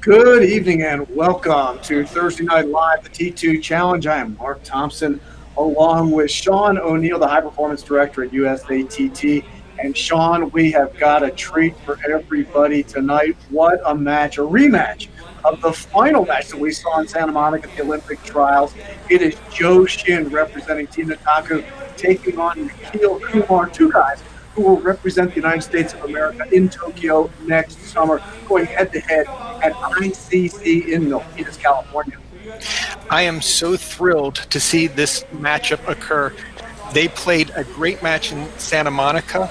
Good evening and welcome to Thursday Night Live, the T2 Challenge. I am Mark Thompson, along with Sean O'Neill, the High Performance Director at USATT. And Sean, we have got a treat for everybody tonight. What a match, a rematch of the final match that we saw in Santa Monica at the Olympic trials. It is Zhou Shin representing Team Nataku taking on Nikhil Kumar, two guys who will represent the United States of America in Tokyo next summer, going head-to-head at ICC in Milpitas, California. I am so thrilled to see this matchup occur. They played a great match in Santa Monica.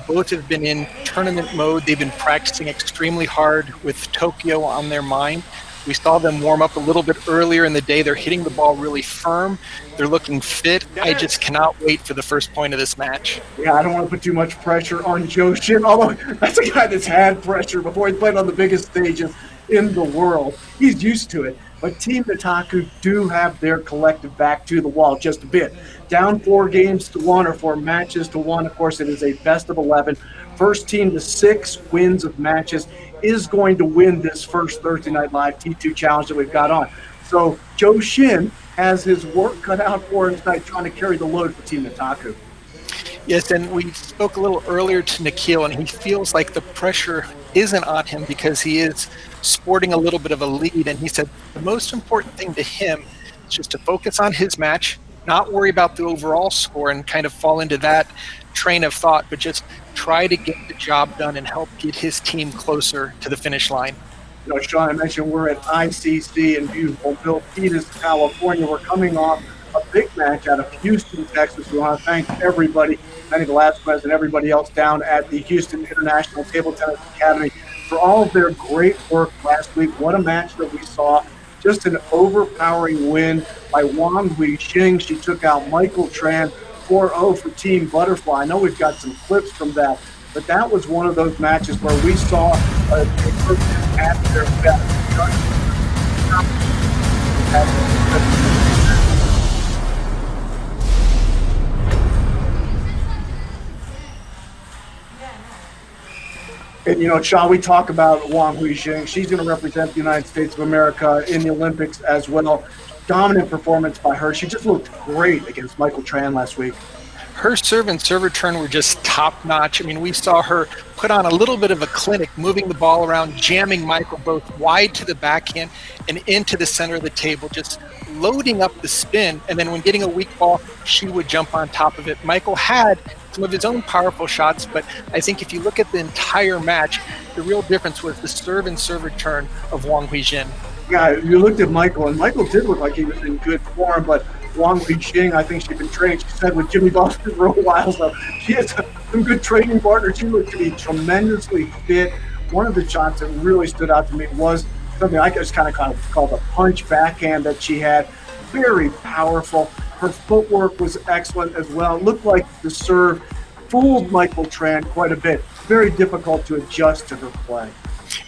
Both have been in tournament mode. They've been practicing extremely hard with Tokyo on their mind. We saw them warm up a little bit earlier in the day. They're hitting the ball really firm. They're looking fit. I just cannot wait for the first point of this match. Yeah, I don't want to put too much pressure on Zhou Shin, although that's a guy that's had pressure before. He played on the biggest stages in the world. He's used to it. But Team Nataku do have their collective back to the wall just a bit. Down 4-1 or 4 matches to 1. Of course, it is a best of 11. First team to 6 wins of matches is going to win this first Thursday Night Live T2 challenge that we've got on. So Zhou Shin has his work cut out for him tonight, trying to carry the load for Team Nataku. Yes, and we spoke a little earlier to Nikhil, and he feels like the pressure isn't on him because he is sporting a little bit of a lead. And he said the most important thing to him is just to focus on his match, not worry about the overall score and kind of fall into that train of thought, but just try to get the job done and help get his team closer to the finish line. You know, Sean, I mentioned we're at ICC in beautiful Milpitas, California. We're coming off a big match out of Houston, Texas. We want to thank everybody, Manny Velasquez and everybody else down at the Houston International Table Tennis Academy for all of their great work last week. What a match that we saw. Just an overpowering win by Wang Huixing. She took out Michael Tran 4-0 for Team Butterfly. I know we've got some clips from that, but that was one of those matches where we saw a person at their best. And, you know, Sean, we talk about Wang Huixing. She's going to represent the United States of America in the Olympics as well. Dominant performance by her. She just looked great against Michael Tran last week. Her serve and serve return were just top-notch. I mean, we saw her put on a little bit of a clinic, moving the ball around, jamming Michael both wide to the backhand and into the center of the table, just loading up the spin. And then when getting a weak ball, she would jump on top of it. Michael had some of his own powerful shots, but I think if you look at the entire match, the real difference was the serve and serve return of Wang Huixing. Yeah, you looked at Michael, and Michael did look like he was in good form, but Wang Huixing, I think she's been training, she said, with Jimmy Boston for a while, so she has some good training partners. She looked to be tremendously fit. One of the shots that really stood out to me was something I just kind of called a punch backhand that she had. Very powerful. Her footwork was excellent as well. It looked like the serve fooled Michael Tran quite a bit. Very difficult to adjust to her play.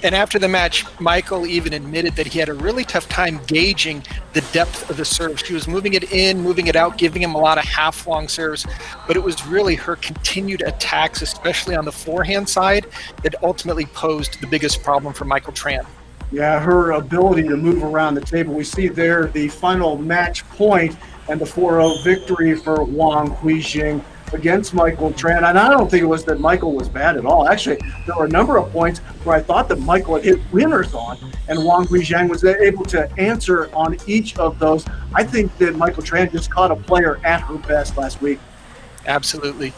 And after the match, Michael even admitted that he had a really tough time gauging the depth of the serve. She was moving it in, moving it out, giving him a lot of half-long serves, but it was really her continued attacks, especially on the forehand side, that ultimately posed the biggest problem for Michael Tran. Yeah, her ability to move around the table. We see there the final match point and the 4-0 victory for Wang Huixing against Michael Tran. And I don't think it was that Michael was bad at all. Actually, there were a number of points where I thought that Michael had hit winners on, and Wang Huixing was able to answer on each of those. I think that Michael Tran just caught a player at her best last week. Absolutely.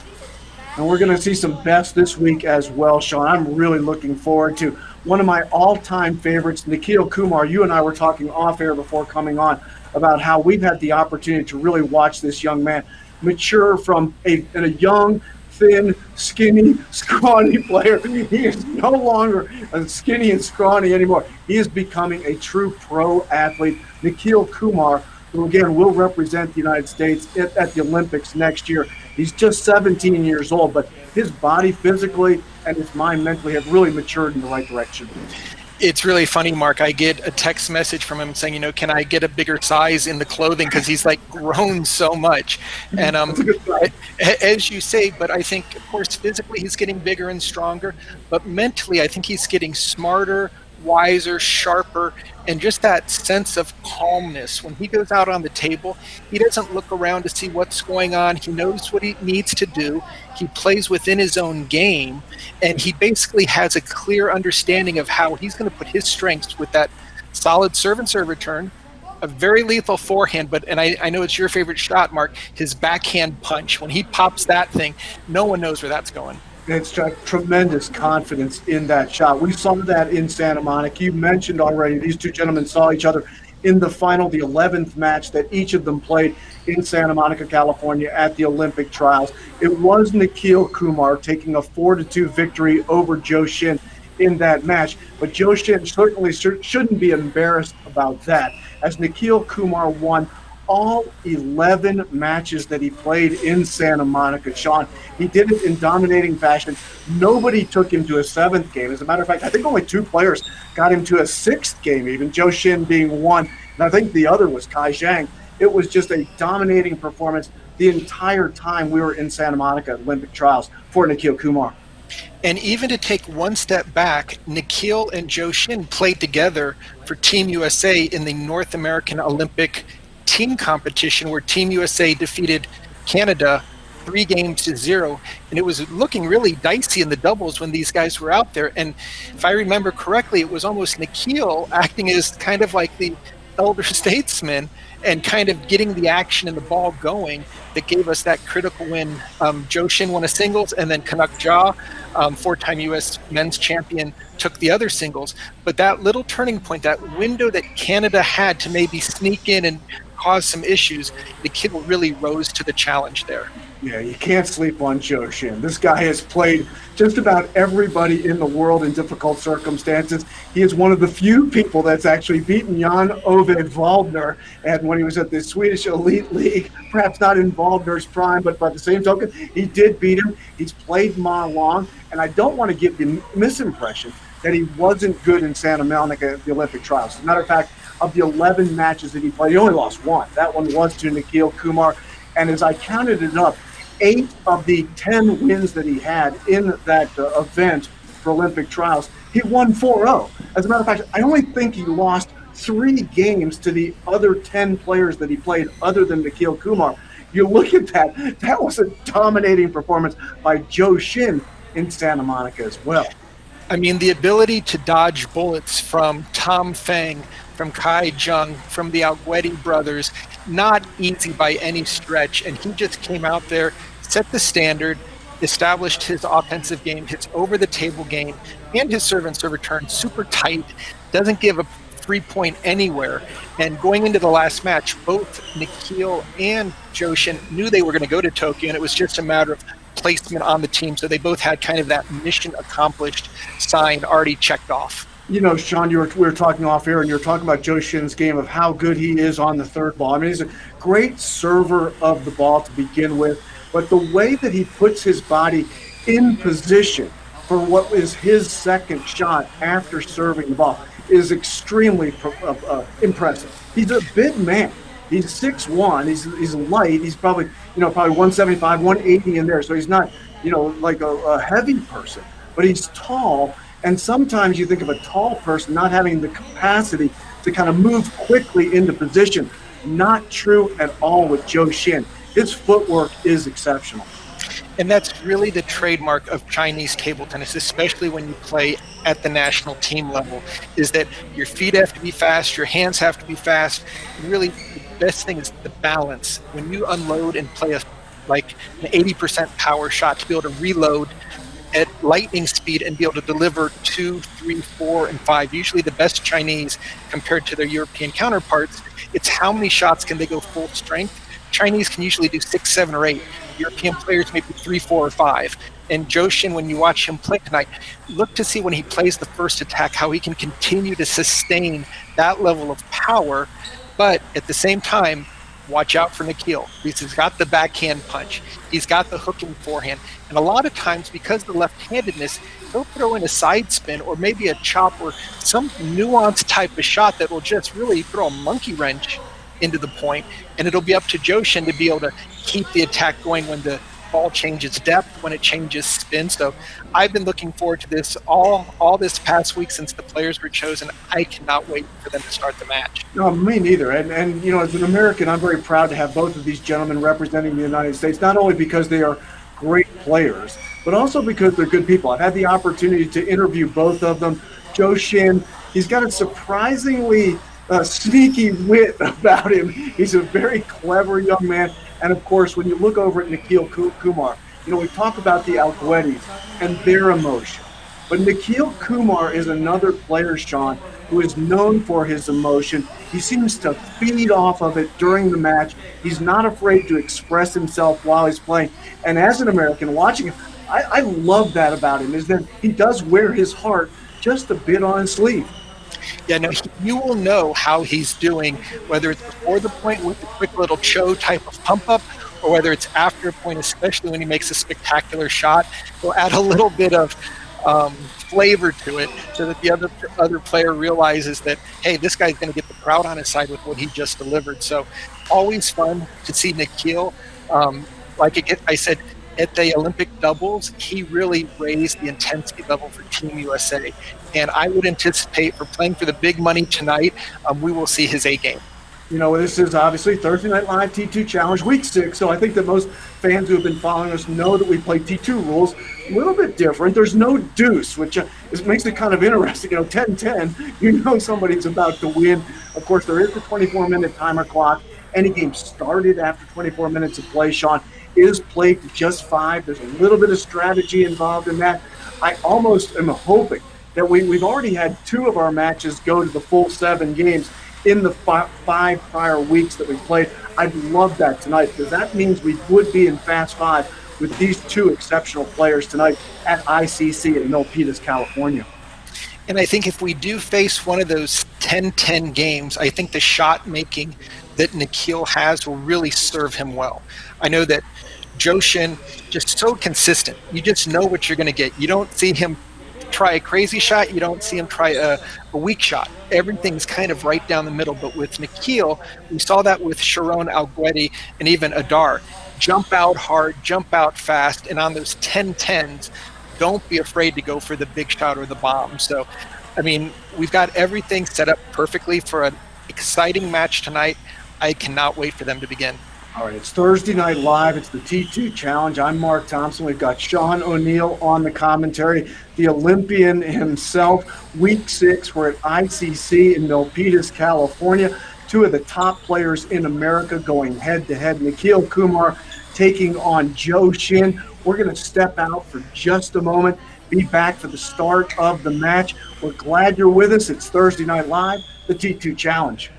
And we're going to see some best this week as well, Sean. I'm really looking forward to one of my all-time favorites, Nikhil Kumar. You and I were talking off-air before coming on about how we've had the opportunity to really watch this young man mature from a young, thin, skinny, scrawny player. He is no longer skinny and scrawny anymore. He is becoming a true pro athlete. Nikhil Kumar, who again will represent the United States at the Olympics next year. He's just 17 years old, but his body physically and his mind mentally have really matured in the right direction. It's really funny, Mark. I get a text message from him saying, can I get a bigger size in the clothing? Because he's like grown so much. And as you say, but I think, of course, physically he's getting bigger and stronger. But mentally, I think he's getting smarter, wiser, sharper, and just that sense of calmness. When he goes out on the table, he doesn't look around to see what's going on. He knows what he needs to do. He plays within his own game, and he basically has a clear understanding of how he's going to put his strengths with that solid serve and serve return, a very lethal forehand, and I know it's your favorite shot, Mark, his backhand punch. When he pops that thing, no one knows where that's going. It's tremendous confidence in that shot. We saw that in Santa Monica. You mentioned already these two gentlemen saw each other in the final, the 11th match that each of them played in Santa Monica, California at the Olympic trials. It was Nikhil Kumar taking a 4-2 victory over Zhou Shin in that match. But Zhou Shin certainly shouldn't be embarrassed about that, as Nikhil Kumar won all 11 matches that he played in Santa Monica. Sean, he did it in dominating fashion. Nobody took him to a 7th game. As a matter of fact, I think only 2 players got him to a 6th game, even Zhou Shin being one, and I think the other was Kai Zhang. It was just a dominating performance the entire time we were in Santa Monica Olympic trials for Nikhil Kumar. And even to take one step back, Nikhil and Zhou Shin played together for Team USA in the North American Olympic team competition, where Team USA defeated Canada 3-0, and it was looking really dicey in the doubles when these guys were out there. And if I remember correctly, it was almost Nikhil acting as kind of like the elder statesman and kind of getting the action and the ball going that gave us that critical win. Zhou Shin won a singles, and then Canuck Jha, 4-time U.S. men's champion, took the other singles. But that little turning point, that window that Canada had to maybe sneak in and cause some issues, the kid really rose to the challenge there. Yeah, you can't sleep on Zhou Shin. This guy has played just about everybody in the world in difficult circumstances. He is one of the few people that's actually beaten Jan-Ove Waldner, and when he was at the Swedish Elite League, perhaps not in Waldner's prime, but by the same token, he did beat him. He's played Ma Long, and I don't want to give the misimpression that he wasn't good in Santa Monica at the Olympic trials. As a matter of fact, of the 11 matches that he played, he only lost 1. That one was to Nikhil Kumar, and as I counted it up, 8 of the 10 wins that he had in that event for Olympic trials, he won 4-0. As a matter of fact, I only think he lost 3 games to the other 10 players that he played other than Nikhil Kumar. You look at that, that was a dominating performance by Zhou Shin in Santa Monica as well. I mean, the ability to dodge bullets from Tom Feng, from Kai Zhang, from the Algueti brothers, not easy by any stretch. And he just came out there, set the standard, established his offensive game, his over-the-table game, and his serve and serve return super tight, doesn't give a free point anywhere. And going into the last match, both Nikhil and Zhou Shin knew they were going to go to Tokyo, and it was just a matter of placement on the team. So they both had kind of that mission accomplished sign already checked off. You know, Sean, we were talking off air, and you were talking about Zhou Shin's game of how good he is on the third ball. I mean, he's a great server of the ball to begin with, but the way that he puts his body in position for what is his second shot after serving the ball is extremely impressive. He's a big man. He's 6'1". He's light. He's probably 175, 180 in there. So he's not, like a heavy person, but he's tall. And sometimes you think of a tall person not having the capacity to kind of move quickly into position. Not true at all with Zhou Shin. His footwork is exceptional. And that's really the trademark of Chinese table tennis, especially when you play at the national team level, is that your feet have to be fast, your hands have to be fast. And really, the best thing is the balance. When you unload and play an 80% power shot, to be able to reload at lightning speed and be able to deliver 2, 3, 4, and 5. Usually the best Chinese compared to their European counterparts, it's how many shots can they go full strength. Chinese can usually do 6, 7, or 8. European players maybe 3, 4, or 5. And Zhou Shin, when you watch him play tonight, look to see when he plays the first attack how he can continue to sustain that level of power, but at the same time, watch out for Nikhil, because he's got the backhand punch, he's got the hooking forehand, and a lot of times, because of the left-handedness, he'll throw in a side spin or maybe a chop or some nuanced type of shot that will just really throw a monkey wrench into the point, and it'll be up to Zhou Shin to be able to keep the attack going when the ball changes depth, when it changes spin. So I've been looking forward to this all this past week since the players were chosen. I cannot wait for them to start the match. No, me neither. And as an American, I'm very proud to have both of these gentlemen representing the United States, not only because they are great players, but also because they're good people. I've had the opportunity to interview both of them. Zhou Shin, he's got a surprisingly sneaky wit about him. He's a very clever young man. And of course, when you look over at Nikhil Kumar, we talk about the Alguetis and their emotion. But Nikhil Kumar is another player, Sean, who is known for his emotion. He seems to feed off of it during the match. He's not afraid to express himself while he's playing. And as an American watching him, I love that about him, is that he does wear his heart just a bit on his sleeve. Yeah, no, you will know how he's doing, whether it's before the point with the quick little Cho type of pump up, or whether it's after a point, especially when he makes a spectacular shot. He'll add a little bit of flavor to it so that the other player realizes that, hey, this guy's going to get the crowd on his side with what he just delivered. So always fun to see Nikhil. I said, at the Olympic doubles, he really raised the intensity level for Team USA. And I would anticipate for playing for the big money tonight, we will see his A game. This is obviously Thursday Night Live T2 Challenge Week 6, so I think that most fans who have been following us know that we play T2 rules a little bit different. There's no deuce, which makes it kind of interesting. 10-10, somebody's about to win. Of course, there is the 24-minute timer clock. Any game started after 24 minutes of play, Sean, is played to just 5. There's a little bit of strategy involved in that. I almost am hoping that we've already had 2 of our matches go to the full 7 games in the 5 prior weeks that we played. I'd love that tonight, because that means we would be in Fast 5 with these 2 exceptional players tonight at ICC in Milpitas, California. And I think if we do face one of those 10-10 games, I think the shot making that Nikhil has will really serve him well. I know that Zhou Shin, just so consistent. You just know what you're going to get. You don't see him try a crazy shot. You don't see him try a weak shot. Everything's kind of right down the middle. But with Nikhil, we saw that with Sharon Algueti and even Adar. Jump out hard, jump out fast, and on those 10-10s, don't be afraid to go for the big shot or the bomb. So, we've got everything set up perfectly for an exciting match tonight. I cannot wait for them to begin. All right, it's Thursday Night Live. It's the T2 Challenge. I'm Mark Thompson. We've got Sean O'Neill on the commentary, the Olympian himself. Week 6, we're at ICC in Milpitas, California. 2 of the top players in America going head-to-head. Nikhil Kumar taking on Zhou Shin. We're going to step out for just a moment, be back for the start of the match. We're glad you're with us. It's Thursday Night Live, the T2 Challenge.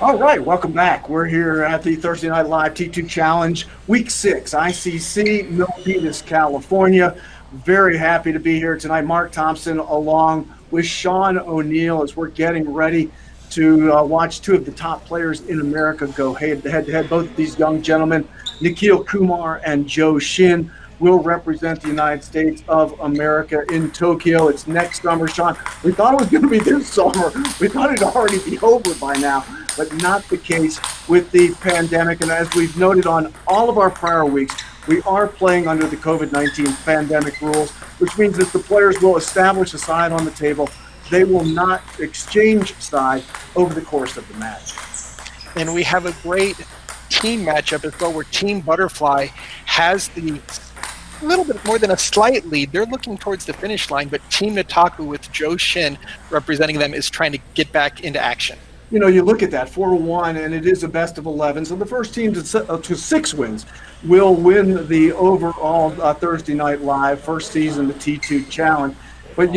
All right, welcome back. We're here at the Thursday Night Live T2 Challenge, Week 6, ICC, Milpitas, California. Very happy to be here tonight. Mark Thompson along with Sean O'Neill as we're getting ready to watch 2 of the top players in America go head-to-head. Both of these young gentlemen, Nikhil Kumar and Zhou Shin, will represent the United States of America in Tokyo. It's next summer, Sean. We thought it was going to be this summer. We thought it'd already be over by now, but not the case with the pandemic. And as we've noted on all of our prior weeks, we are playing under the COVID-19 pandemic rules, which means that the players will establish a side on the table. They will not exchange side over the course of the match. And we have a great team matchup as well, where Team Butterfly has the little bit more than a slight lead. They're looking towards the finish line, but Team Nataku with Zhou Shin representing them is trying to get back into action. You look at that 4-1, and it is a best of 11. So the first team to 6 wins will win the overall Thursday Night Live first season, the T2 Challenge. But,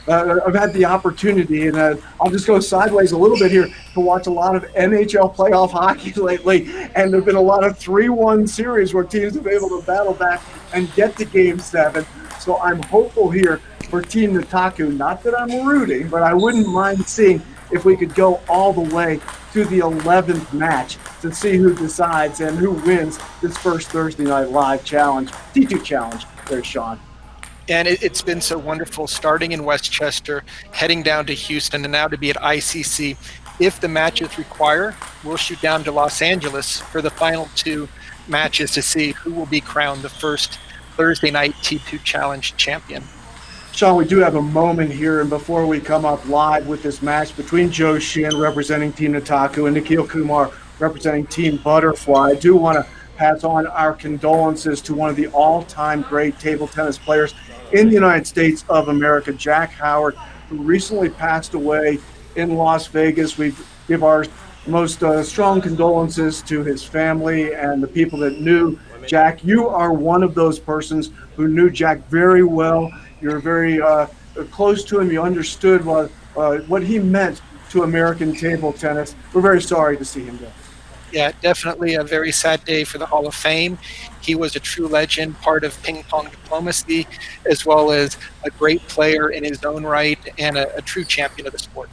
I've had the opportunity, and I'll just go sideways a little bit here, to watch a lot of NHL playoff hockey lately. And there have been a lot of 3-1 series where teams have been able to battle back and get to Game 7. So I'm hopeful here for Team Nataku. Not that I'm rooting, but I wouldn't mind seeing if we could go all the way to the 11th match to see who decides and who wins this first Thursday Night Live challenge, T2 challenge. There's Sean. And it's been so wonderful starting in Westchester, heading down to Houston, and now to be at ICC. If the matches require, we'll shoot down to Los Angeles for the final 2 matches to see who will be crowned the first Thursday night T2 Challenge champion. Sean, we do have a moment here, and before we come up live with this match between Zhou Shin representing Team Nataku and Nikhil Kumar representing Team Butterfly, I do want to pass on our condolences to one of the all-time great table tennis players in the United States of America, Jack Howard, who recently passed away in Las Vegas. We give our most strong condolences to his family and the people that knew Jack. You are one of those persons who knew Jack very well. You're very close to him. You understood what he meant to American table tennis. We're very sorry to see him go. Yeah, definitely a very sad day for the Hall of Fame. He was a true legend, part of ping pong diplomacy, as well as a great player in his own right and a true champion of the sport.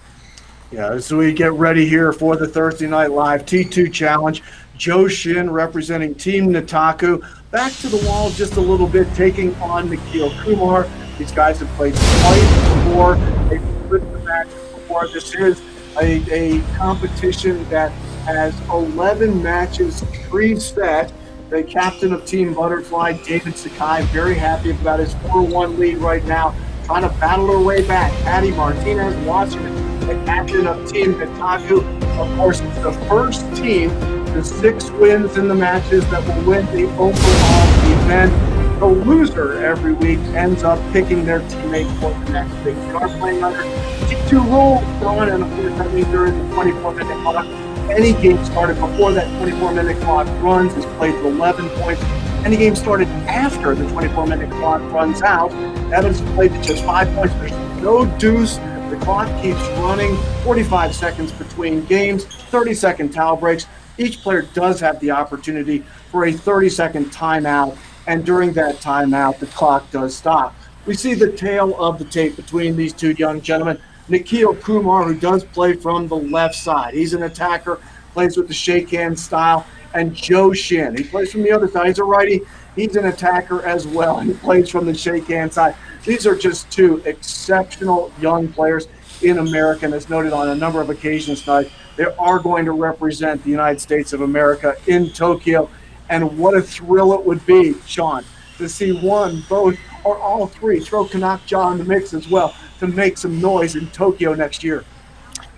Yeah, as we get ready here for the Thursday Night Live T2 Challenge, Zhou Shin representing Team Nataku. Back to the wall just a little bit, taking on Nikhil Kumar. These guys have played twice before. They've split the matches before. This is a competition that has 11 matches preset. The captain of Team Butterfly, David Sakai, very happy about his 4-1 lead right now, trying to battle her way back. Patty Martinez watching it, the captain of Team Nataku. Of course, it's the first team to 6 wins in the matches that will win the overall event. The loser every week ends up picking their teammate for the next week. We are playing under T2 rules, Sean, and of course that means during the 24-minute clock. Any game started before that 24-minute clock runs is played to 11 points. Any game started after the 24-minute clock runs out, that is played to just 5 points. There's no deuce. The clock keeps running. 45 seconds between games, 30-second towel breaks. Each player does have the opportunity for a 30-second timeout, and during that timeout, the clock does stop. We see the tail of the tape between these two young gentlemen. Nikhil Kumar, who does play from the left side. He's an attacker, plays with the shake hand style. And Zhou Shin, he plays from the other side. He's a righty. He's an attacker as well. He plays from the shake hand side. These are just 2 exceptional young players in America. And as noted on a number of occasions tonight, they are going to represent the United States of America in Tokyo. And what a thrill it would be, Sean, to see one, both, or all 3 throw Kanakja in the mix as well to make some noise in Tokyo next year.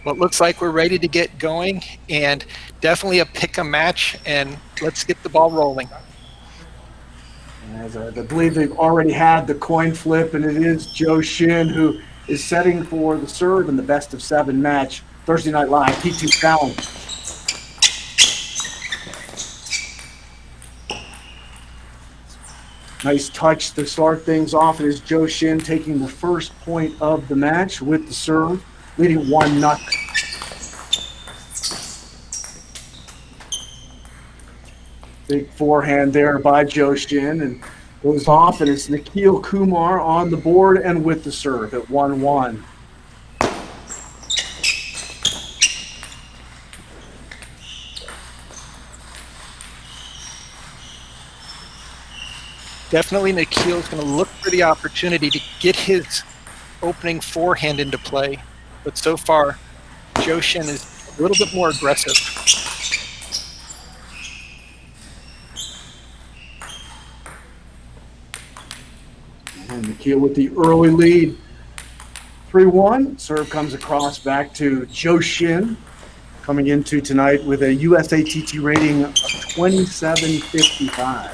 Well, it looks like we're ready to get going, and definitely a pick-em match, and let's get the ball rolling. As I believe they've already had the coin flip, and it is Zhou Shin who is setting for the serve in the best-of-7 match, Thursday Night Live, T2 Challenge. Nice touch to start things off. It is Zhou Shin taking the first point of the match with the serve, leading 1-0. Big forehand there by Zhou Shin, and goes off, and it's Nikhil Kumar on the board and with the serve at 1-1. Definitely Nikhil's going to look for the opportunity to get his opening forehand into play. But so far, Zhou Shin is a little bit more aggressive. And Nikhil with the early lead. 3-1. Serve comes across back to Zhou Shin, coming into tonight with a USATT rating of 27.55.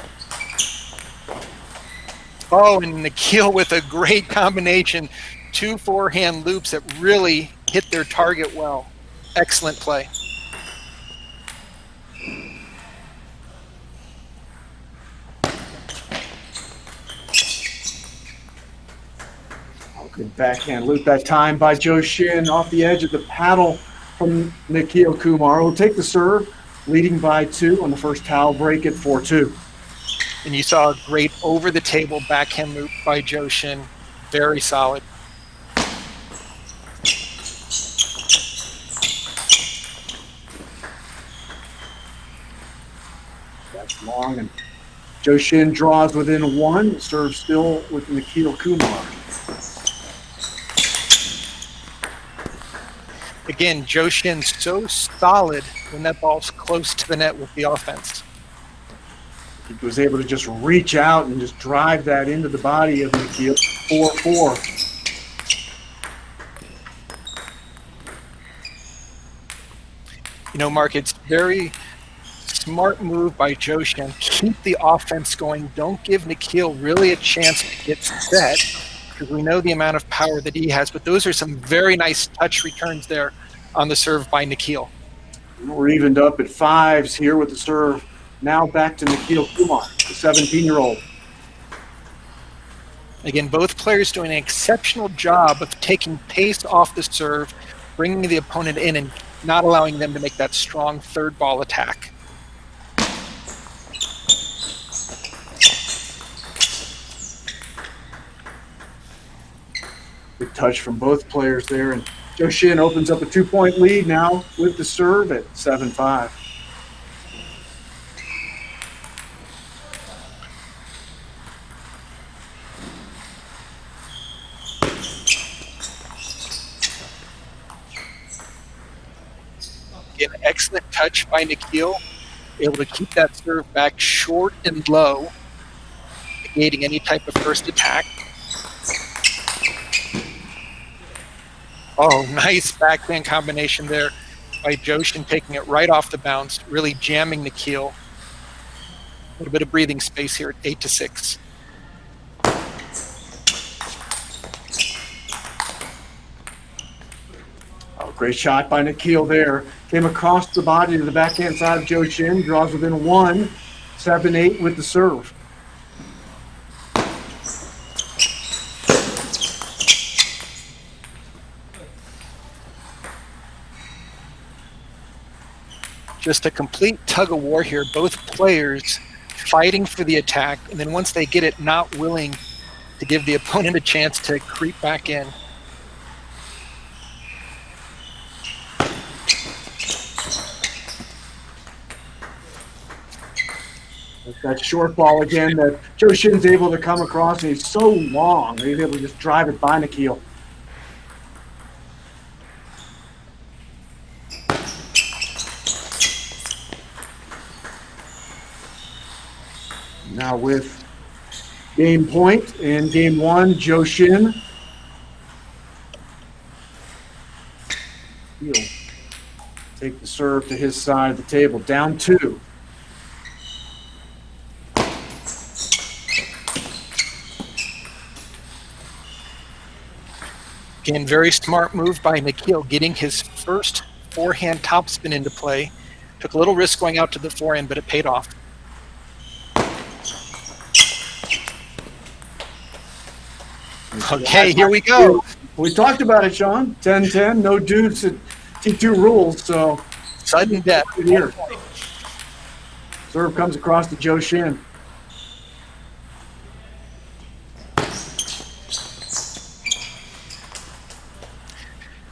Oh, and Nikhil with a great combination. 2 forehand loops that really hit their target well. Excellent play. Good backhand loop that time by Zhou Shin off the edge of the paddle from Nikhil Kumar. Will take the serve, leading by 2 on the first towel break at 4-2. And you saw a great over-the-table backhand loop by Zhou Shin. Very solid. long. And Zhou Shin draws within one. Serve still with Nikhil Kumar. Again, Zhou Shin's so solid when that ball's close to the net with the offense. He was able to just reach out and just drive that into the body of Nikhil. 4-4. You know, Mark, it's very smart move by Zhou Shin. Keep the offense going. Don't give Nikhil really a chance to get set, because we know the amount of power that he has. But those are some very nice touch returns there on the serve by Nikhil. We're evened up at fives here with the serve. Now back to Nikhil Kumar, the 17-year-old. Again, both players doing an exceptional job of taking pace off the serve, bringing the opponent in and not allowing them to make that strong third ball attack. Good touch from both players there. And Zhou Shin opens up a 2-point lead now with the serve at 7-5. Again, excellent touch by Nikhil, able to keep that serve back short and low, negating any type of first attack. Oh, nice backhand combination there by Zhou Shin, taking it right off the bounce, really jamming Nikhil. A little bit of breathing space here at 8-6. Oh, great shot by Nikhil there. Came across the body to the backhand side of Zhou Shin. Draws within one. 7-8 with the serve. Just a complete tug of war here. Both players fighting for the attack, and then once they get it, not willing to give the opponent a chance to creep back in. That short ball again that Zhou Shin's able to come across, and he's so long. He's able to just drive it by Nikhil. Now with game point in game one, Zhou Shin. He'll take the serve to his side of the table, down 2. Again, very smart move by Nikhil, getting his first forehand topspin into play. Took a little risk going out to the forehand, but it paid off. Okay, here we go. We talked about it, Sean. 10-10, no deuce at T2 rules, so Sudden death. here. Serve comes across to Zhou Shin.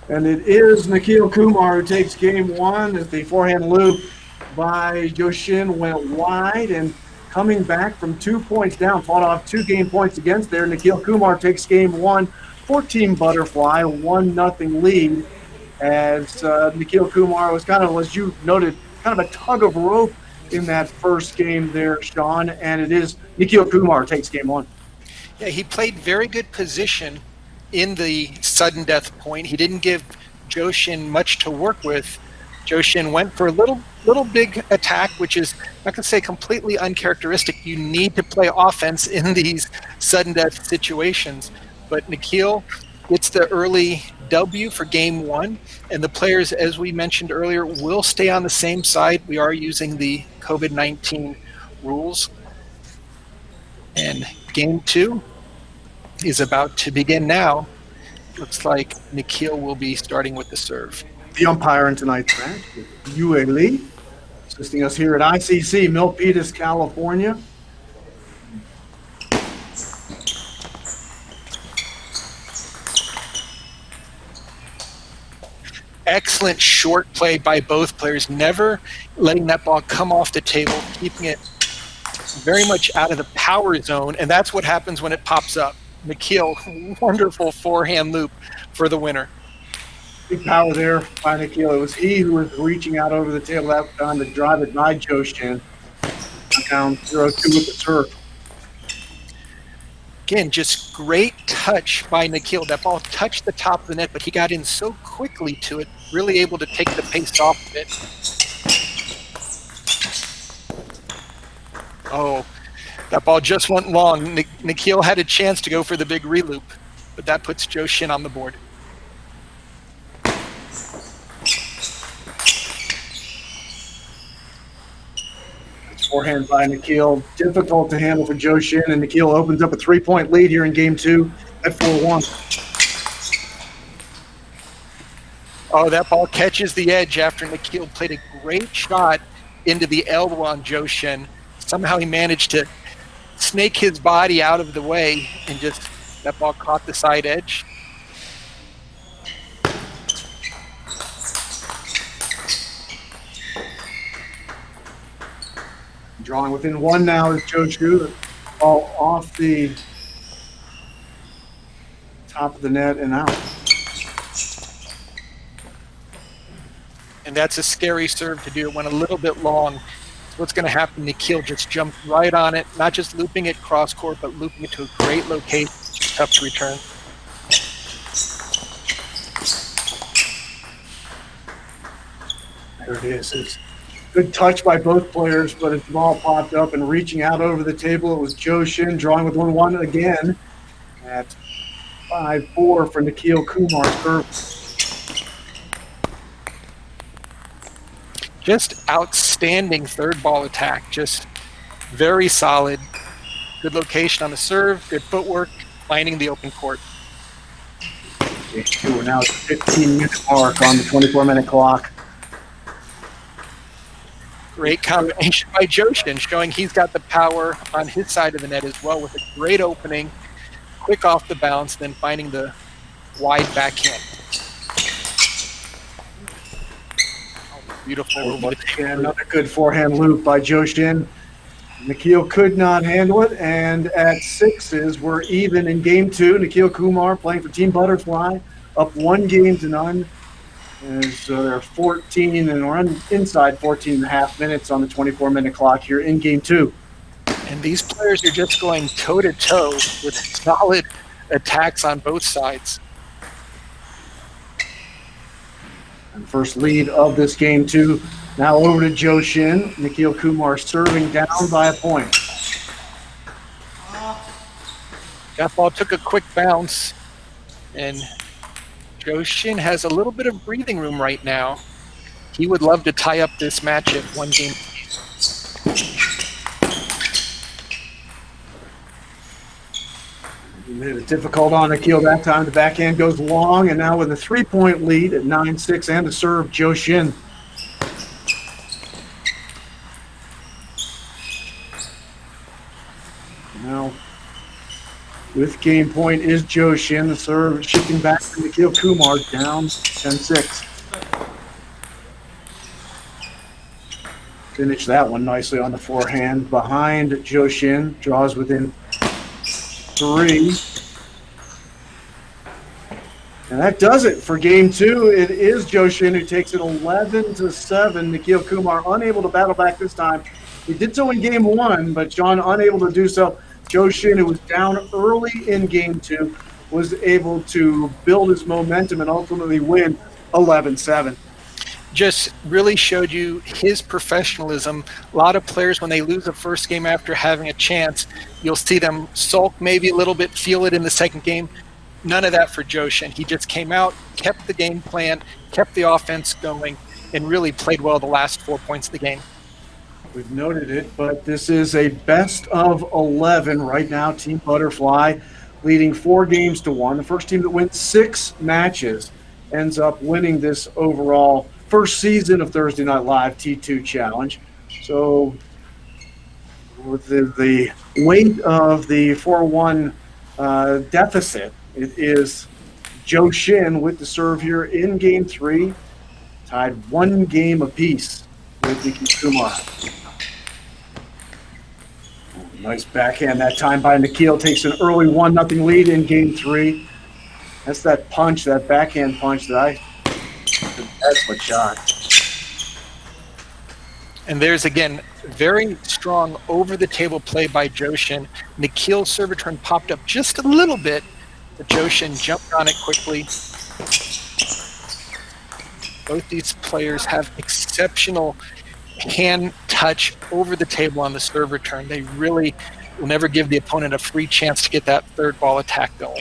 And it is Nikhil Kumar who takes game one as the forehand loop by Zhou Shin went wide, and coming back from 2 points down, fought off 2 game points against there. Nikhil Kumar takes game one, 14 butterfly, 1-0 lead, as Nikhil Kumar was kind of, as you noted, kind of a tug of rope in that first game there, Sean, and it is Nikhil Kumar takes game one. Yeah, he played very good position in the sudden death point. He didn't give Zhou Shin much to work with. Zhou Shin went for a little big attack, which is, I'm not going to say completely uncharacteristic. You need to play offense in these sudden death situations. But Nikhil gets the early W for game one, and the players, as we mentioned earlier, will stay on the same side. We are using the COVID-19 rules. And game two is about to begin now. Looks like Nikhil will be starting with the serve. The umpire in tonight's match, Yue Li, assisting us here at ICC, Milpitas, California. Excellent short play by both players, never letting that ball come off the table, keeping it very much out of the power zone, and that's what happens when it pops up. Nikhil, wonderful forehand loop for the winner. Big power there by Nikhil. It was he who was reaching out over the table that time to drive it by Zhou Shin. Down 0-2 with the serve. Again, just great touch by Nikhil. That ball touched the top of the net, but he got in so quickly to it, really able to take the pace off of it. Oh, that ball just went long. Nikhil had a chance to go for the big reloop, but that puts Zhou Shin on the board. Forehand by Nikhil. Difficult to handle for Zhou Shin, and Nikhil opens up a 3-point lead here in game 2 at 4-1. Oh, that ball catches the edge after Nikhil played a great shot into the elbow on Zhou Shin. Somehow he managed to snake his body out of the way, and just that ball caught the side edge. Drawing within one now is Zhou Shu. Ball off the top of the net and out. And that's a scary serve to do. It went a little bit long. What's going to happen? Nikhil just jumped right on it, not just looping it cross court, but looping it to a great location. Tough to return. There it is. It's good touch by both players, but as the ball popped up and reaching out over the table, it was Zhou Shin drawing with 1-1 again at 5-4 for Nikhil Kumar's serve. Just outstanding third ball attack. Just very solid. Good location on the serve, good footwork, finding the open court. We're now at the 15-minute mark on the 24-minute clock. Great combination by Zhou Shin, showing he's got the power on his side of the net as well, with a great opening, quick off the bounce, then finding the wide backhand. Beautiful. Another good forehand loop by Zhou Shin. Nikhil could not handle it, and at 6s, we're even in game 2. Nikhil Kumar playing for Team Butterfly, up 1-0. As they're 14, and we're inside 14 and a half minutes on the 24-minute clock here in game 2. And these players are just going toe-to-toe with solid attacks on both sides. And first lead of this game 2. Now over to Zhou Shin. Nikhil Kumar serving down by a point. That ball took a quick bounce, and Zhou Shin has a little bit of breathing room right now. He would love to tie up this match at 1 game. Made it difficult on Nikhil that time. The backhand goes long, and now with a 3-point lead at 9-6 and the serve, Zhou Shin. Now, with game point is Zhou Shin. The serve shifting back to Nikhil Kumar, down 10-6. Finish that one nicely on the forehand. Behind Zhou Shin, draws within 3. And that does it for game 2. It is Zhou Shin who takes it 11-7. Nikhil Kumar unable to battle back this time. He did so in game 1, but John unable to do so. Zhou Shin, who was down early in game 2, was able to build his momentum and ultimately win 11-7. Just really showed you his professionalism. A lot of players, when they lose the first game after having a chance, you'll see them sulk maybe a little bit, feel it in the second game. None of that for Zhou Shin. He just came out, kept the game plan, kept the offense going, and really played well the last 4 points of the game. We've noted it, but this is a best of 11 right now. Team Butterfly leading 4-1. The first team that wins 6 matches ends up winning this overall first season of Thursday Night Live T2 Challenge. So with the weight of the 4-1 deficit, it is Zhou Shin with the serve here in game 3, tied 1 game apiece with Nikhil Kumar. Nice backhand that time by Nikhil. Takes an early 1-0 lead in game 3. That's that punch, that backhand punch that's what shot. And there's, again, very strong over-the-table play by Zhou. Nikhil's serve return popped up just a little bit, but Zhou jumped on it quickly. Both these players have exceptional hand touch over the table on the serve return. They really will never give the opponent a free chance to get that third ball attack going.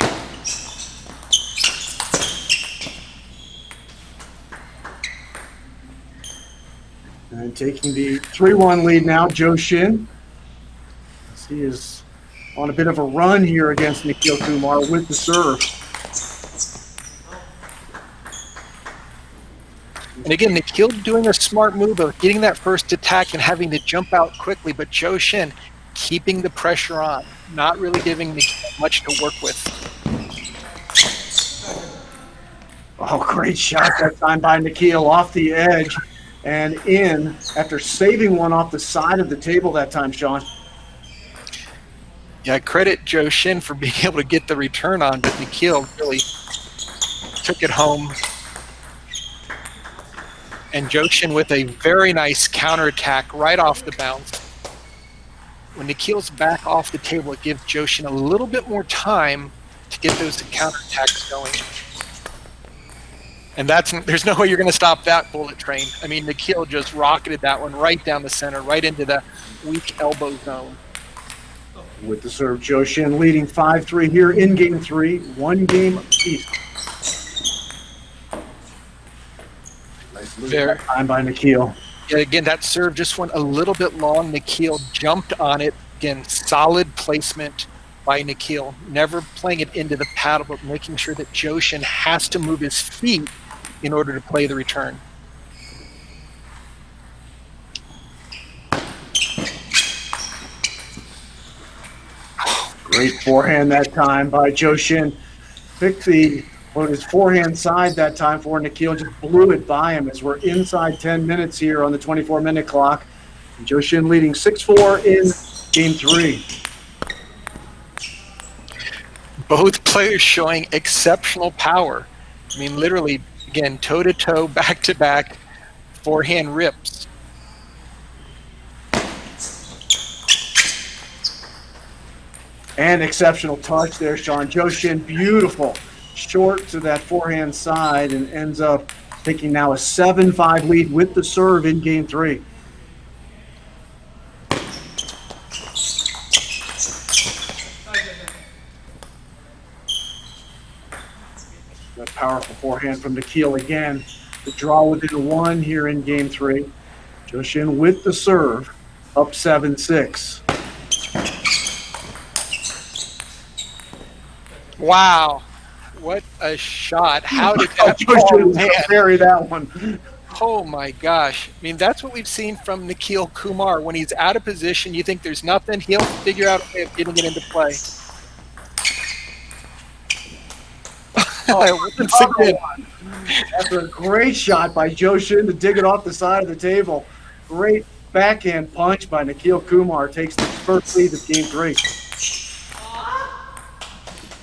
And taking the 3-1 lead now, Zhou. He is on a bit of a run here against Nikhil Kumar with the serve. And again, Nikhil doing a smart move of getting that first attack and having to jump out quickly, but Zhou keeping the pressure on, not really giving Nikhil much to work with. Oh, great shot that time by Nikhil off the edge and in after saving one off the side of the table that time, Sean. Yeah, credit Zhou for being able to get the return on, but Nikhil really took it home. And Zhou with a very nice counterattack right off the bounce. When Nikhil's back off the table, it gives Zhou a little bit more time to get those counterattacks going. And there's no way you're going to stop that bullet train. I mean, Nikhil just rocketed that one right down the center, right into the weak elbow zone. With the serve, Zhou leading 5-3 here in game 3, 1 game apiece. Nice time by Nikhil. Yeah, again, that serve just went a little bit long. Nikhil jumped on it. Again, solid placement by Nikhil. Never playing it into the paddle, but making sure that Zhou has to move his feet in order to play the return. Great forehand that time by Zhou. Picked his forehand side that time for Nikhil, just blew it by him as we're inside 10 minutes here on the 24-minute clock. Zhou leading 6-4 in game 3. Both players showing exceptional power. I mean, literally, again, toe-to-toe, back-to-back, forehand rips. And exceptional touch there, Sean. Zhou, beautiful. Short to that forehand side and ends up taking now a 7-5 lead with the serve in game 3. That powerful forehand from Nikhil again. The draw within 1 here in game 3. Zhou with the serve, up 7-6. Wow. What a shot. How did that ball bury that one? Oh my gosh. I mean, that's what we've seen from Nikhil Kumar. When he's out of position, you think there's nothing, he'll figure out a way of getting it into play. After a great shot by Zhou to dig it off the side of the table. Great backhand punch by Nikhil Kumar. Takes the first lead of game 3.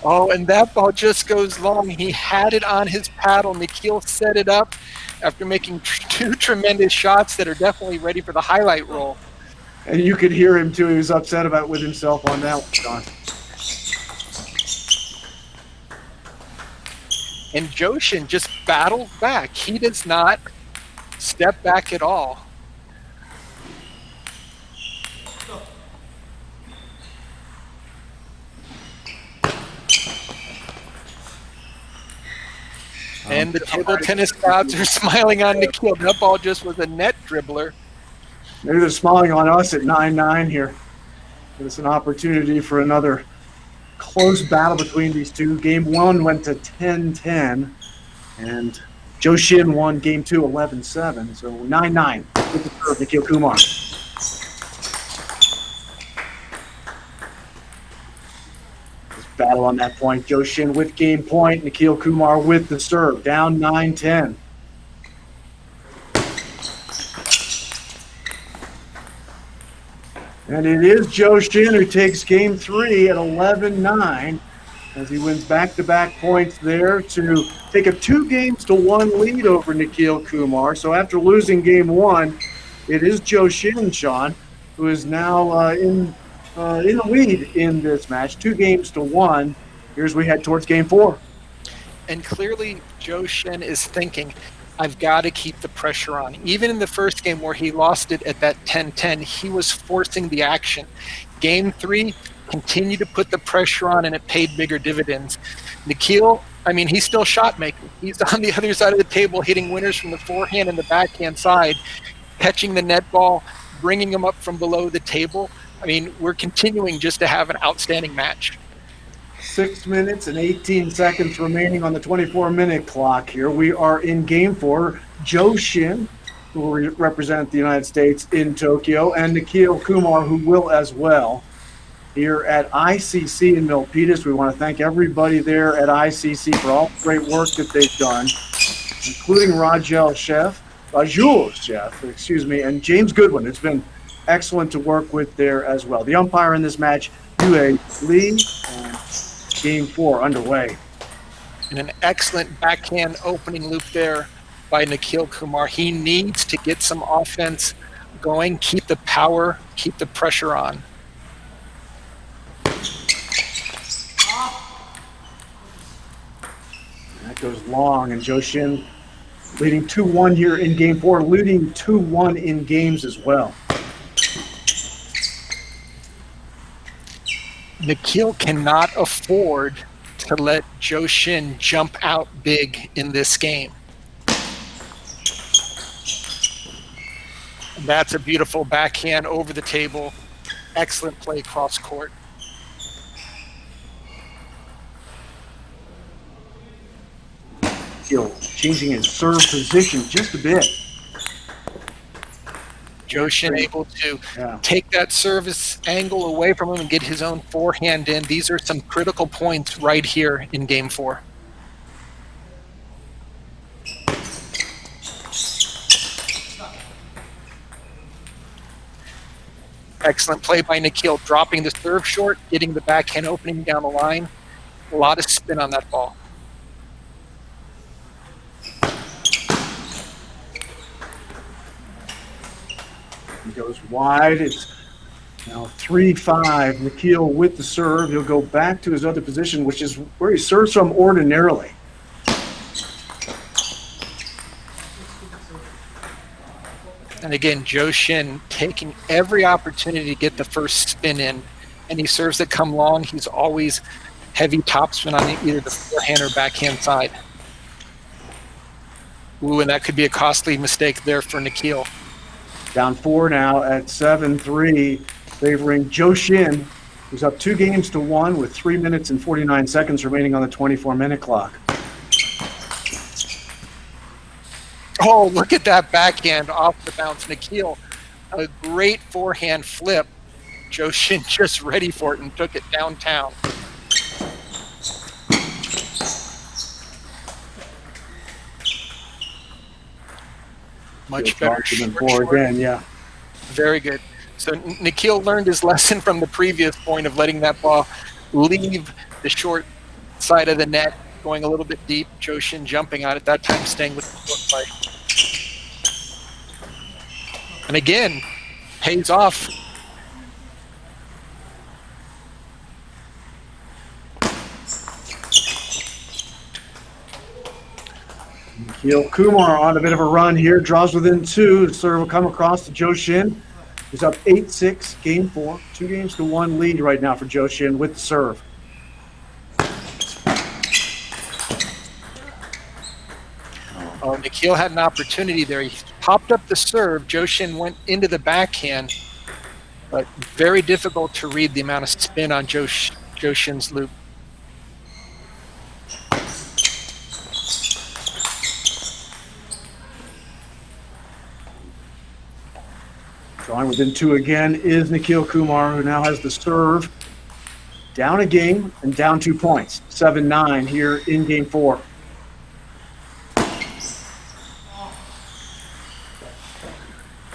Oh, and that ball just goes long. He had it on his paddle. Nikhil set it up after making 2 tremendous shots that are definitely ready for the highlight roll. And you could hear him, too. He was upset with himself on that one, John. And Zhou just battled back. He does not step back at all. And the table tennis gods are smiling on Nikhil. That ball just was a net dribbler. Maybe they're smiling on us at 9-9 here. Give us an opportunity for another close battle between these two. Game 1 went to 10-10, and Zhou won Game 2 11-7. So 9-9 with the serve, Nikhil Kumar. Battle on that point. Zhou with game point. Nikhil Kumar with the serve. Down 9-10. And it is Zhou Shin who takes game 3 at 11-9 as he wins back-to-back points there to take a 2-1 lead over Nikhil Kumar. So after losing game 1, it is Zhou Shin, Sean, who is now in the lead in this match, 2-1. Here's we head towards game 4. And clearly, Zhou Shin is thinking, I've got to keep the pressure on. Even in the first game where he lost it at that 10-10, he was forcing the action. Game 3, continue to put the pressure on, and it paid bigger dividends. Nikhil, I mean, he's still shot making. He's on the other side of the table, hitting winners from the forehand and the backhand side, catching the net ball, bringing them up from below the table. I mean, we're continuing just to have an outstanding match. 6 minutes and 18 seconds remaining on the 24-minute clock here. We are in game 4. Zhou Shin, who will represent the United States in Tokyo, and Nikhil Kumar, who will as well. Here at ICC in Milpitas, we want to thank everybody there at ICC for all the great work that they've done, including Rajul Chef, and James Goodwin. It's been excellent to work with there as well. The umpire in this match, Yue Lee. Game 4 underway. And an excellent backhand opening loop there by Nikhil Kumar. He needs to get some offense going, keep the power, keep the pressure on. That goes long, and Zhou Shin leading 2-1 here in game 4, leading 2-1 in games as well. Nikhil cannot afford to let Zhou Shin jump out big in this game. And that's a beautiful backhand over the table. Excellent play cross court. Nikhil changing his serve position just a bit. Zhou Shin able to take that service angle away from him and get his own forehand in. These are some critical points right here in game 4. Excellent play by Nikhil, dropping the serve short, getting the backhand opening down the line. A lot of spin on that ball. He goes wide. It's now 3-5. Nikhil with the serve. He'll go back to his other position, which is where he serves from ordinarily. And again, Zhou Shin taking every opportunity to get the first spin in. Any serves that come long, he's always heavy topspin on either the forehand or backhand side. Ooh, and that could be a costly mistake there for Nikhil. Down 4 now at 7-3, favoring Zhou Shin, who's up 2-1 with 3 minutes and 49 seconds remaining on the 24-minute clock. Oh, look at that backhand off the bounce. Nikhil, a great forehand flip. Zhou Shin just ready for it and took it downtown. Much better. Short. Again, yeah. Very good. So Nikhil learned his lesson from the previous point of letting that ball leave the short side of the net, going a little bit deep. Zhou Shin jumping on it, that time staying with the foot play. And again, pays off. Nikhil Kumar on a bit of a run here, draws within 2. The serve will come across to Zhou Shin. He's up 8-6, game 4. 2-1 lead right now for Zhou Shin with the serve. Oh, Nikhil had an opportunity there. He popped up the serve. Zhou Shin went into the backhand, but very difficult to read the amount of spin on Zhou Shin's loop. Drawing within 2 again is Nikhil Kumar, who now has the serve. Down a game and down 2 points. 7-9 here in game 4.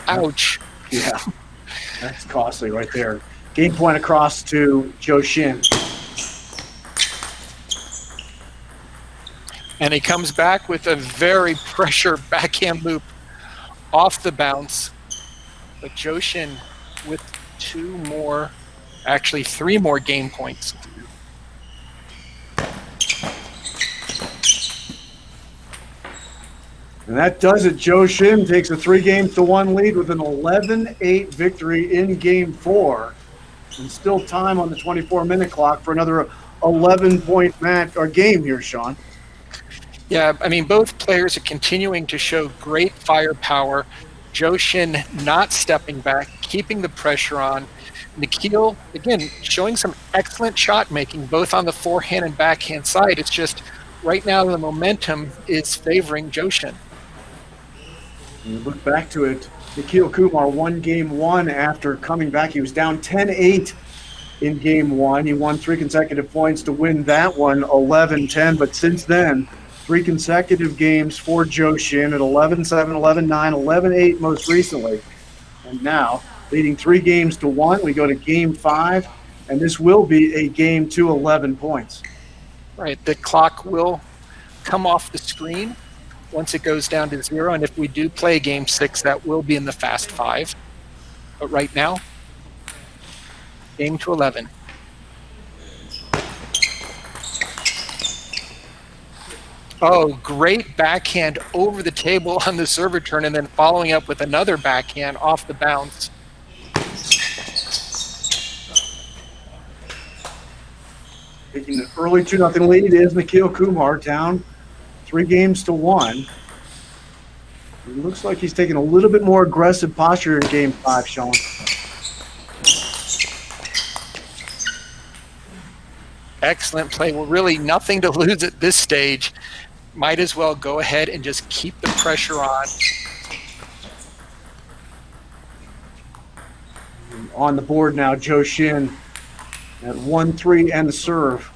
Ouch. Yeah. That's costly right there. Game point across to Zhou Shin. And he comes back with a very pressure backhand loop off the bounce. But Zhou Shin with three more game points. And that does it. Zhou Shin takes a 3-1 lead with an 11-8 victory in Game 4. And still time on the 24-minute clock for another 11-point match or game here, Sean. Yeah, I mean, both players are continuing to show great firepower. Zhou Shin not stepping back, keeping the pressure on. Nikhil, again, showing some excellent shot making, both on the forehand and backhand side. It's just right now the momentum is favoring Zhou Shin. You look back to it, Nikhil Kumar won Game 1 after coming back. He was down 10-8 in Game 1. He won 3 consecutive points to win that one, 11-10. But since then, 3 consecutive games for Zhou Shin at 11-7, 11-9, 11-8 most recently. And now, leading 3-1, we go to Game 5, and this will be a game to 11 points. Right, the clock will come off the screen once it goes down to 0, and if we do play Game 6, that will be in the Fast 5. But right now, game to 11. Oh, great backhand over the table on the serve return, and then following up with another backhand off the bounce. Taking an early 2-0 lead is Nikhil Kumar, down 3-1. It looks like he's taking a little bit more aggressive posture in Game 5, Sean. Excellent play. Well, really nothing to lose at this stage. Might as well go ahead and just keep the pressure on. On the board now, Zhou Shin at 1-3 and the serve.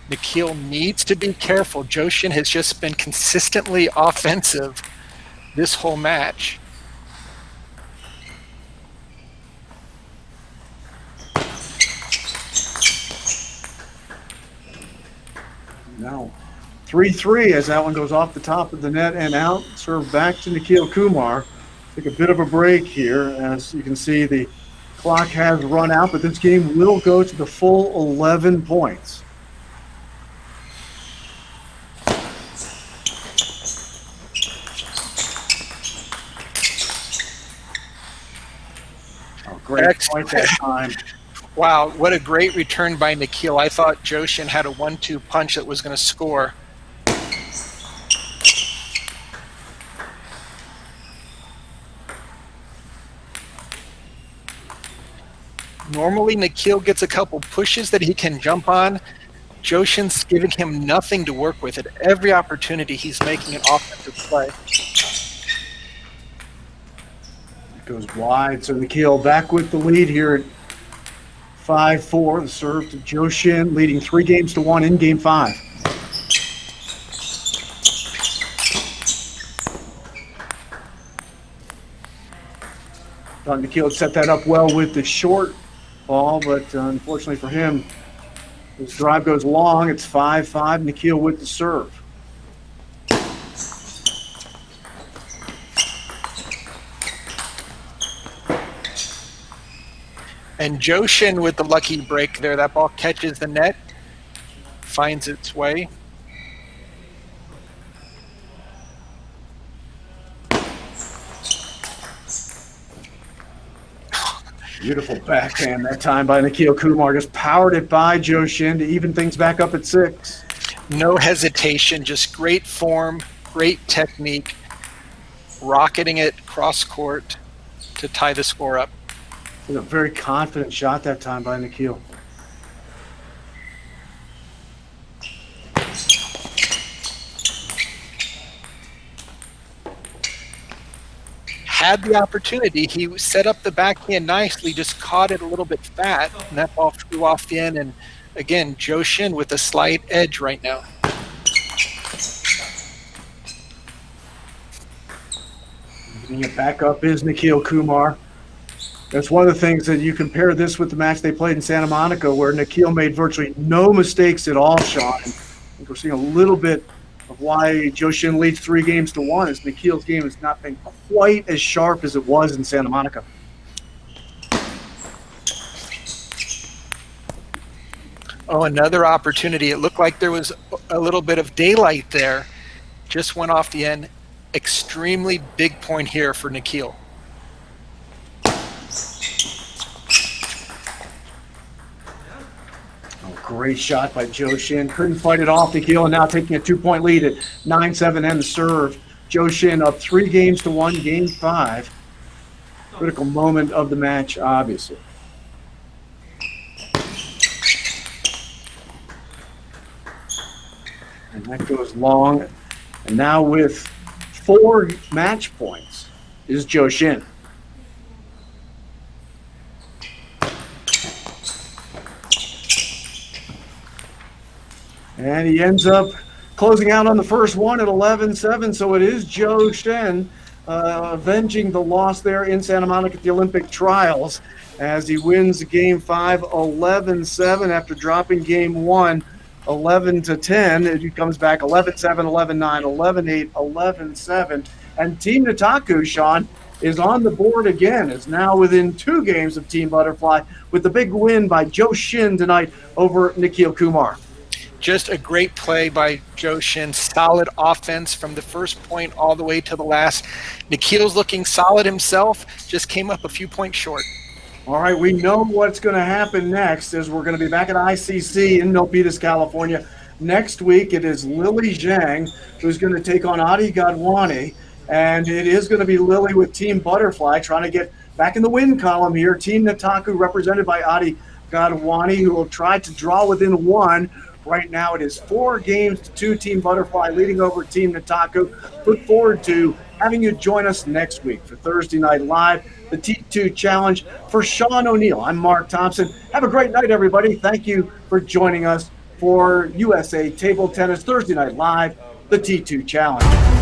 Nikhil needs to be careful. Zhou Shin has just been consistently offensive this whole match. Now 3-3 as that one goes off the top of the net and out. Serve back to Nikhil Kumar. Take a bit of a break here. As you can see, the clock has run out, but this game will go to the full 11 points. Oh, great point that time. Wow, what a great return by Nikhil. I thought Zhou Shin had a 1-2 punch that was going to score. Normally, Nikhil gets a couple pushes that he can jump on. Zhou Shin's giving him nothing to work with. At every opportunity, he's making an offensive play. It goes wide, so Nikhil back with the lead here at 5-4. The serve to Zhou Shin, leading 3-1 in Game 5. Thought Nikhil set that up well with the short ball, but unfortunately for him, his drive goes long. It's 5-5. Nikhil with the serve. And Zhou Shin with the lucky break there. That ball catches the net, finds its way. Beautiful backhand that time by Nikhil Kumar. Just powered it by Zhou Shin to even things back up at 6. No hesitation, just great form, great technique, rocketing it cross court to tie the score up. It was a very confident shot that time by Nikhil. Had the opportunity, he set up the backhand nicely, just caught it a little bit fat, and that ball flew off the end. And again, Zhou Shin with a slight edge right now. Bringing it back up is Nikhil Kumar. That's one of the things that you compare this with the match they played in Santa Monica, where Nikhil made virtually no mistakes at all, Sean. I think we're seeing a little bit of why Zhou Shin leads 3-1, as Nikhil's game has not been quite as sharp as it was in Santa Monica. Oh, another opportunity. It looked like there was a little bit of daylight there. Just went off the end. Extremely big point here for Nikhil. Great shot by Zhou Shin. Couldn't fight it off. Nikhil, and now taking a 2-point lead at 9-7 end serve. Zhou Shin up 3-1, game 5. Critical moment of the match, obviously. And that goes long. And now with 4 match points is Zhou Shin. And he ends up closing out on the first one at 11-7. So it is Zhou Shin avenging the loss there in Santa Monica at the Olympic trials as he wins game 5 11-7 after dropping game 1 11-10. He comes back 11-7, 11-9, 11-8, 11-7. And Team Nataku, Sean, is on the board again. Is now within 2 games of Team Butterfly with the big win by Zhou Shin tonight over Nikhil Kumar. Just a great play by Zhou Shin. Solid offense from the first point all the way to the last. Nikhil's looking solid himself, just came up a few points short. All right, we know what's going to happen next is we're going to be back at ICC in Milpitas, California. Next week, it is Lily Zhang who's going to take on Adi Gadwani, and it is going to be Lily with Team Butterfly trying to get back in the win column here. Team Nataku represented by Adi Gadwani, who will try to draw within 1. Right now, it is 4-2, Team Butterfly leading over Team Nataku. Look forward to having you join us next week for Thursday Night Live, the T2 Challenge. For Sean O'Neill, I'm Mark Thompson. Have a great night, everybody. Thank you for joining us for USA Table Tennis Thursday Night Live, the T2 Challenge.